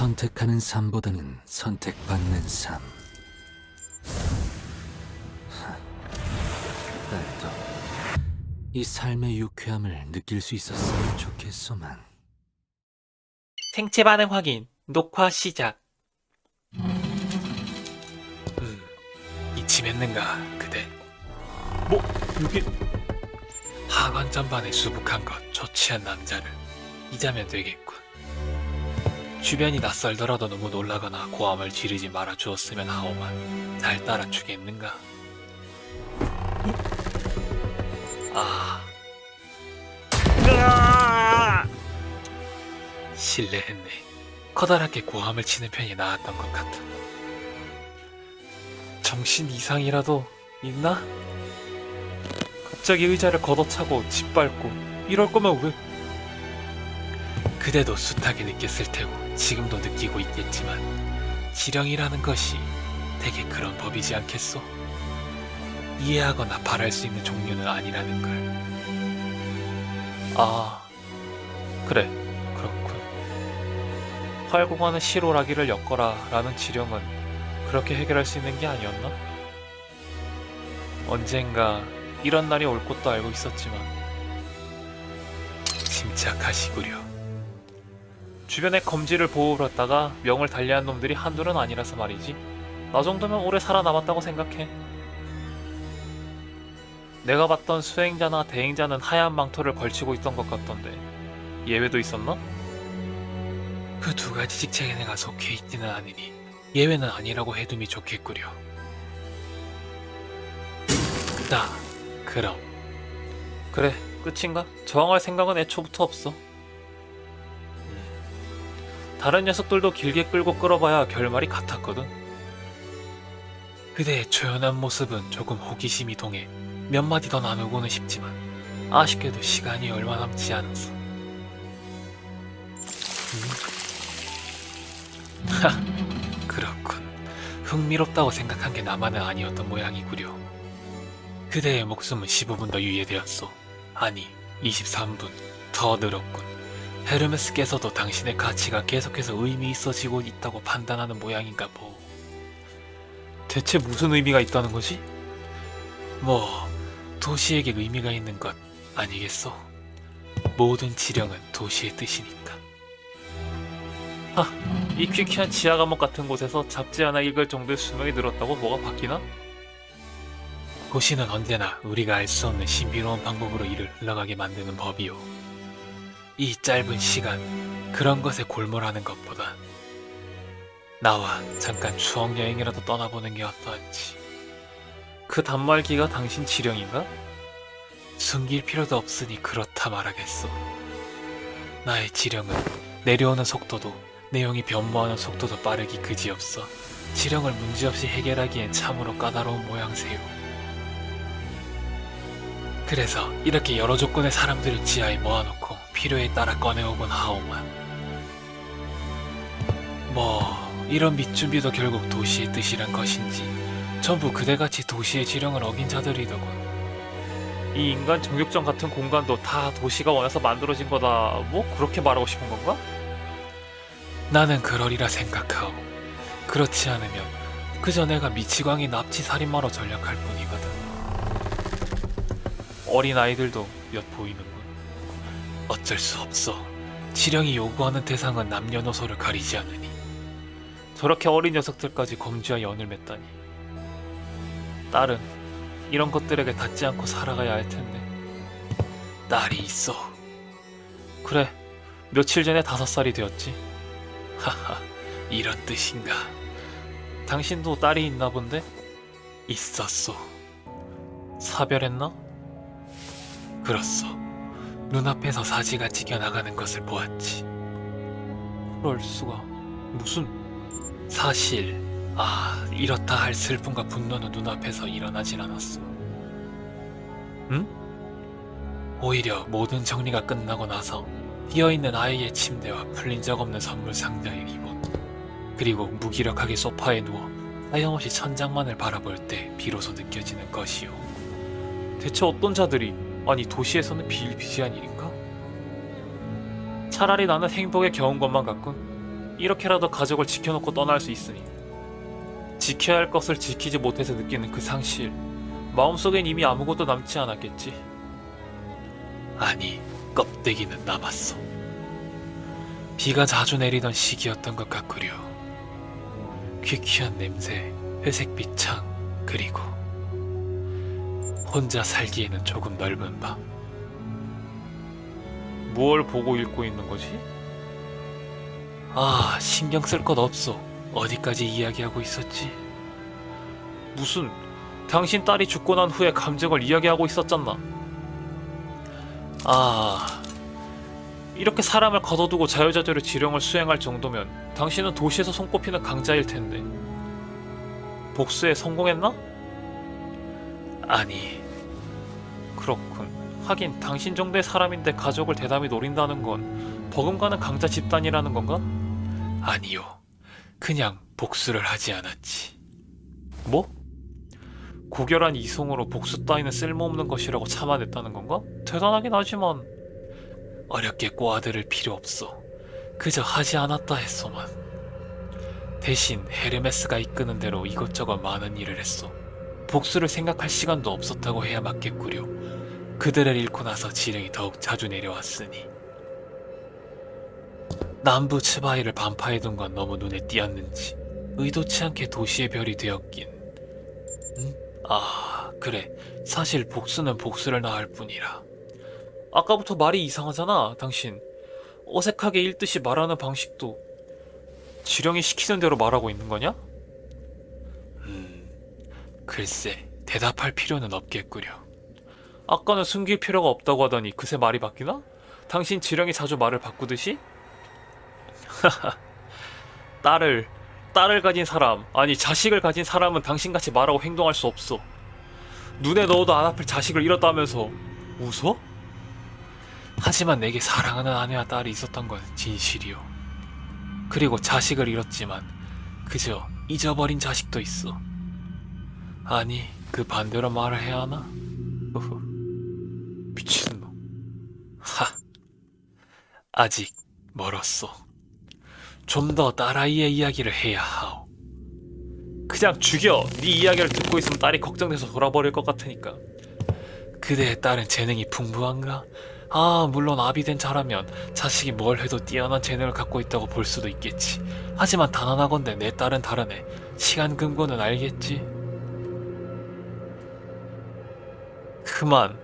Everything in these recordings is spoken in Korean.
선택하는 삶보다는 선택받는 삶. 딸도 이 삶의 유쾌함을 느낄 수 있었으면 좋겠소만. 생체 반응 확인. 녹화 시작. 이침했는가 그대? 뭐 여기 하관 전반에 수북한 것 좋지한 남자를 잊으면 되겠군. 주변이 낯설더라도 너무 놀라거나 고함을 지르지 말아 주었으면 하오만 잘 따라주겠는가? 아, 으아! 실례했네. 커다랗게 고함을 치는 편이 나았던 것 같아. 정신 이상이라도 있나? 갑자기 의자를 걷어차고 짓밟고 이럴 거면 왜? 그대도 숱하게 느꼈을 테고 지금도 느끼고 있겠지만 지령이라는 것이 되게 그런 법이지 않겠소? 이해하거나 바랄 수 있는 종류는 아니라는 걸. 아, 그래, 그렇군. 활공하는 실오라기를 엮어라 라는 지령은 그렇게 해결할 수 있는 게 아니었나? 언젠가 이런 날이 올 것도 알고 있었지만 침착하시구려. 주변에 검지를 보호했다가 명을 달리한 놈들이 한둘은 아니라서 말이지. 나 정도면 오래 살아남았다고 생각해. 내가 봤던 수행자나 대행자는 하얀 망토를 걸치고 있던 것 같던데 예외도 있었나? 그 두 가지 직책에 내가 속해 있지는 않으니 예외는 아니라고 해둠이 좋겠구려. 자, 그럼 그래, 끝인가? 저항할 생각은 애초부터 없어. 다른 녀석들도 길게 끌고 끌어봐야 결말이 같았거든. 그대의 초연한 모습은 조금 호기심이 동해 몇 마디 더 나누고는 싶지만 아쉽게도 시간이 얼마 남지 않았어. 하, 그렇군. 흥미롭다고 생각한 게 나만은 아니었던 모양이구려. 그대의 목숨은 15분 더 유예되었소. 아니, 23분. 더 늘었군. 헤르메스께서도 당신의 가치가 계속해서 의미 있어지고 있다고 판단하는 모양인가 보. 대체 무슨 의미가 있다는 거지? 뭐, 도시에게 의미가 있는 것 아니겠소? 모든 지령은 도시의 뜻이니까. 이 퀴퀴한 지하 감옥 같은 곳에서 잡지 하나 읽을 정도의 수명이 늘었다고 뭐가 바뀌나? 도시는 언제나 우리가 알 수 없는 신비로운 방법으로 일을 흘러가게 만드는 법이요. 이 짧은 시간, 그런 것에 골몰하는 것보다 나와 잠깐 추억 여행이라도 떠나보는 게 어떠한지. 그 단말기가 당신 지령인가? 숨길 필요도 없으니 그렇다 말하겠소. 나의 지령은 내려오는 속도도 내용이 변모하는 속도도 빠르기 그지없어 지령을 문제없이 해결하기엔 참으로 까다로운 모양새요. 그래서 이렇게 여러 조건의 사람들을 지하에 모아놓고 필요에 따라 꺼내오곤 하오만. 뭐 이런 밑준비도 결국 도시의 뜻이란 것인지 전부 그대같이 도시의 지령을 어긴 자들이더군. 이 인간 정육점 같은 공간도 다 도시가 원해서 만들어진 거다, 뭐 그렇게 말하고 싶은 건가? 나는 그러리라 생각하오. 그렇지 않으면 그저 내가 미치광이 납치 살인마로 전락할 뿐이거든. 어린 아이들도 엿 보이는군. 어쩔 수 없어. 지령이 요구하는 대상은 남녀노소를 가리지 않으니. 저렇게 어린 녀석들까지 검지와 연을 맺다니. 딸은 이런 것들에게 닿지 않고 살아가야 할 텐데. 딸이 있어. 그래, 며칠 전에 5살이 되었지. 하하, 이런 뜻인가. 당신도 딸이 있나 본데? 있었소. 사별했나? 그렇소. 눈앞에서 사지가 찢겨나가는 것을 보았지. 그럴 수가. 무슨 사실, 이렇다 할 슬픔과 분노는 눈앞에서 일어나질 않았어. 응? 오히려 모든 정리가 끝나고 나서 비어있는 아이의 침대와 풀린 적 없는 선물 상자의 리본, 그리고 무기력하게 소파에 누워 하염없이 천장만을 바라볼 때 비로소 느껴지는 것이요. 대체 어떤 자들이, 아니 도시에서는 비일비재한 일인가? 차라리 나는 행복에 겨운 것만 같군. 이렇게라도 가족을 지켜놓고 떠날 수 있으니 지켜야 할 것을 지키지 못해서 느끼는 그 상실, 마음속엔 이미 아무것도 남지 않았겠지. 아니, 껍데기는 남았어. 비가 자주 내리던 시기였던 것 같구려. 퀴퀴한 냄새, 회색빛 창, 그리고 혼자 살기에는 조금 넓은 방. 무얼 보고 읽고 있는 거지? 아, 신경 쓸 것 없어. 어디까지 이야기하고 있었지? 무슨 당신 딸이 죽고 난 후에 감정을 이야기하고 있었잖아. 아, 이렇게 사람을 거둬두고 자유자재로 지령을 수행할 정도면 당신은 도시에서 손꼽히는 강자일 텐데 복수에 성공했나? 아니, 그렇군. 하긴 당신 정도의 사람인데 가족을 대담히 노린다는 건 버금가는 강자 집단이라는 건가? 아니요. 그냥 복수를 하지 않았지. 뭐? 고결한 이성으로 복수 따위는 쓸모없는 것이라고 참아냈다는 건가? 대단하긴 하지만 어렵게 꼬아들을 필요 없어. 그저 하지 않았다 했소만. 대신 헤르메스가 이끄는 대로 이것저것 많은 일을 했어. 복수를 생각할 시간도 없었다고 해야 맞겠구려. 그들을 잃고 나서 지령이 더욱 자주 내려왔으니. 남부 츠바이를 반파해둔 건 너무 눈에 띄었는지 의도치 않게 도시의 별이 되었긴. 아, 그래. 사실 복수는 복수를 낳을 뿐이라. 아까부터 말이 이상하잖아, 당신. 어색하게 읽듯이 말하는 방식도 지령이 시키는 대로 말하고 있는 거냐? 글쎄, 대답할 필요는 없겠구려. 아까는 숨길 필요가 없다고 하더니 그새 말이 바뀌나? 당신 지령이 자주 말을 바꾸듯이? 딸을 가진 사람, 아니 자식을 가진 사람은 당신같이 말하고 행동할 수 없어. 눈에 넣어도 안 아플 자식을 잃었다면서 웃어? 하지만 내게 사랑하는 아내와 딸이 있었던 건 진실이요. 그리고 자식을 잃었지만 그저 잊어버린 자식도 있어. 아니, 그 반대로 말을 해야 하나? 미친놈. 아직 멀었어. 좀 더 딸아이의 이야기를 해야 하오. 그냥 죽여. 네 이야기를 듣고 있으면 딸이 걱정돼서 돌아버릴 것 같으니까. 그대의 딸은 재능이 풍부한가? 아, 물론 아비된 자라면 자식이 뭘 해도 뛰어난 재능을 갖고 있다고 볼 수도 있겠지. 하지만 단언하건대 내 딸은 다르네. 시간 금고는 알겠지? 그만.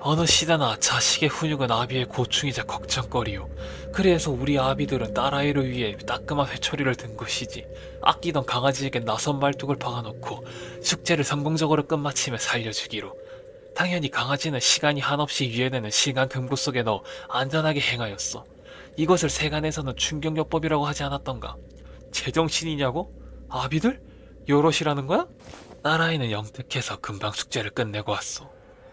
어느 시대나 자식의 훈육은 아비의 고충이자 걱정거리요. 그래서 우리 아비들은 딸아이를 위해 따끔한 회초리를 든 것이지. 아끼던 강아지에게 나선 말뚝을 박아놓고 숙제를 성공적으로 끝마치며 살려주기로. 당연히 강아지는 시간이 한없이 유예되는 시간 금고 속에 넣어 안전하게 행하였어. 이것을 세간에서는 충격요법이라고 하지 않았던가? 제정신이냐고? 아비들? 여럿이라는 거야? 딸아이는 영특해서 금방 숙제를 끝내고 왔어.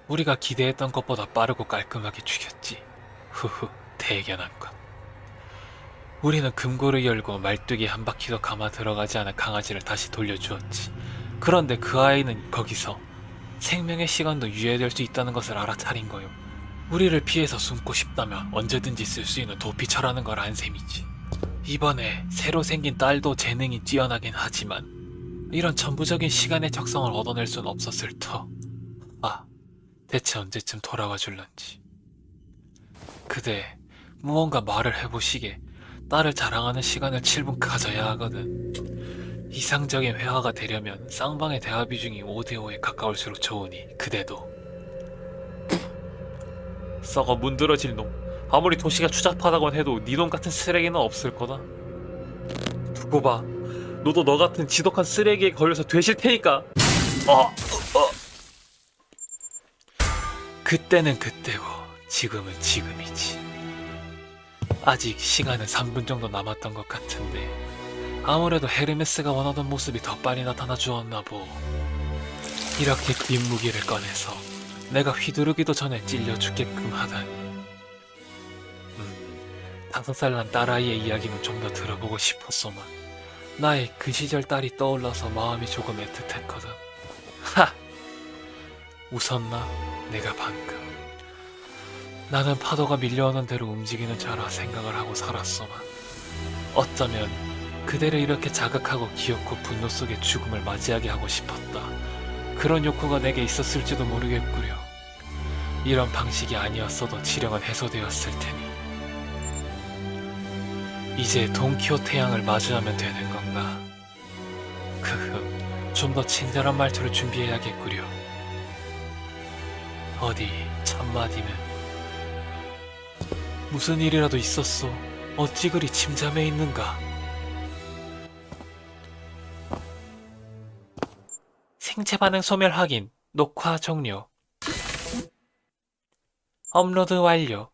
우리가 기대했던 것보다 빠르고 깔끔하게 죽였지. 후후, 대견한 것. 우리는 금고를 열고 말뚝에 한 바퀴도 감아 들어가지 않은 강아지를 다시 돌려주었지. 그런데 그 아이는 거기서 생명의 시간도 유예될 수 있다는 것을 알아차린 거요. 우리를 피해서 숨고 싶다면 언제든지 쓸 수 있는 도피처라는 걸 안 셈이지. 이번에 새로 생긴 딸도 재능이 뛰어나긴 하지만 이런 전부적인 시간의 적성을 얻어낼 순 없었을 터. 아, 대체 언제쯤 돌아와 줄런지. 그대 무언가 말을 해보시게. 딸을 자랑하는 시간을 7분 가져야 하거든. 이상적인 회화가 되려면 쌍방의 대화 비중이 5대5에 가까울수록 좋으니 그대도. 썩어 문드러질 놈. 아무리 도시가 추잡하다곤 해도 네 놈 같은 쓰레기는 없을 거다. 두고 봐. 너도 너 같은 지독한 쓰레기에 걸려서 되실 테니까. 그때는 그때고 지금은 지금이지. 아직 시간은 3분 정도 남았던 것 같은데 아무래도 헤르메스가 원하던 모습이 더 빨리 나타나 주었나 보. 이렇게 뒷무기를 꺼내서 내가 휘두르기도 전에 찔려 죽게끔 하다니. 5살 난 딸아이의 이야기는 좀 더 들어보고 싶었소만 나의 그 시절 딸이 떠올라서 마음이 조금 애틋했거든. 하! 웃었나? 내가 방금. 나는 파도가 밀려오는 대로 움직이는 자라 생각을 하고 살았소만 어쩌면 그대를 이렇게 자극하고 기어코 분노 속의 죽음을 맞이하게 하고 싶었다. 그런 욕구가 내게 있었을지도 모르겠구려. 이런 방식이 아니었어도 지령은 해소되었을 테니. 이제 돈키호테 양을 마주하면 되는 건가? 좀 더 친절한 말투를 준비해야겠구려. 어디 첫마디는 무슨 일이라도 있었소? 어찌 그리 침잠해 있는가? 생체 반응 소멸 확인. 녹화 종료. 업로드 완료.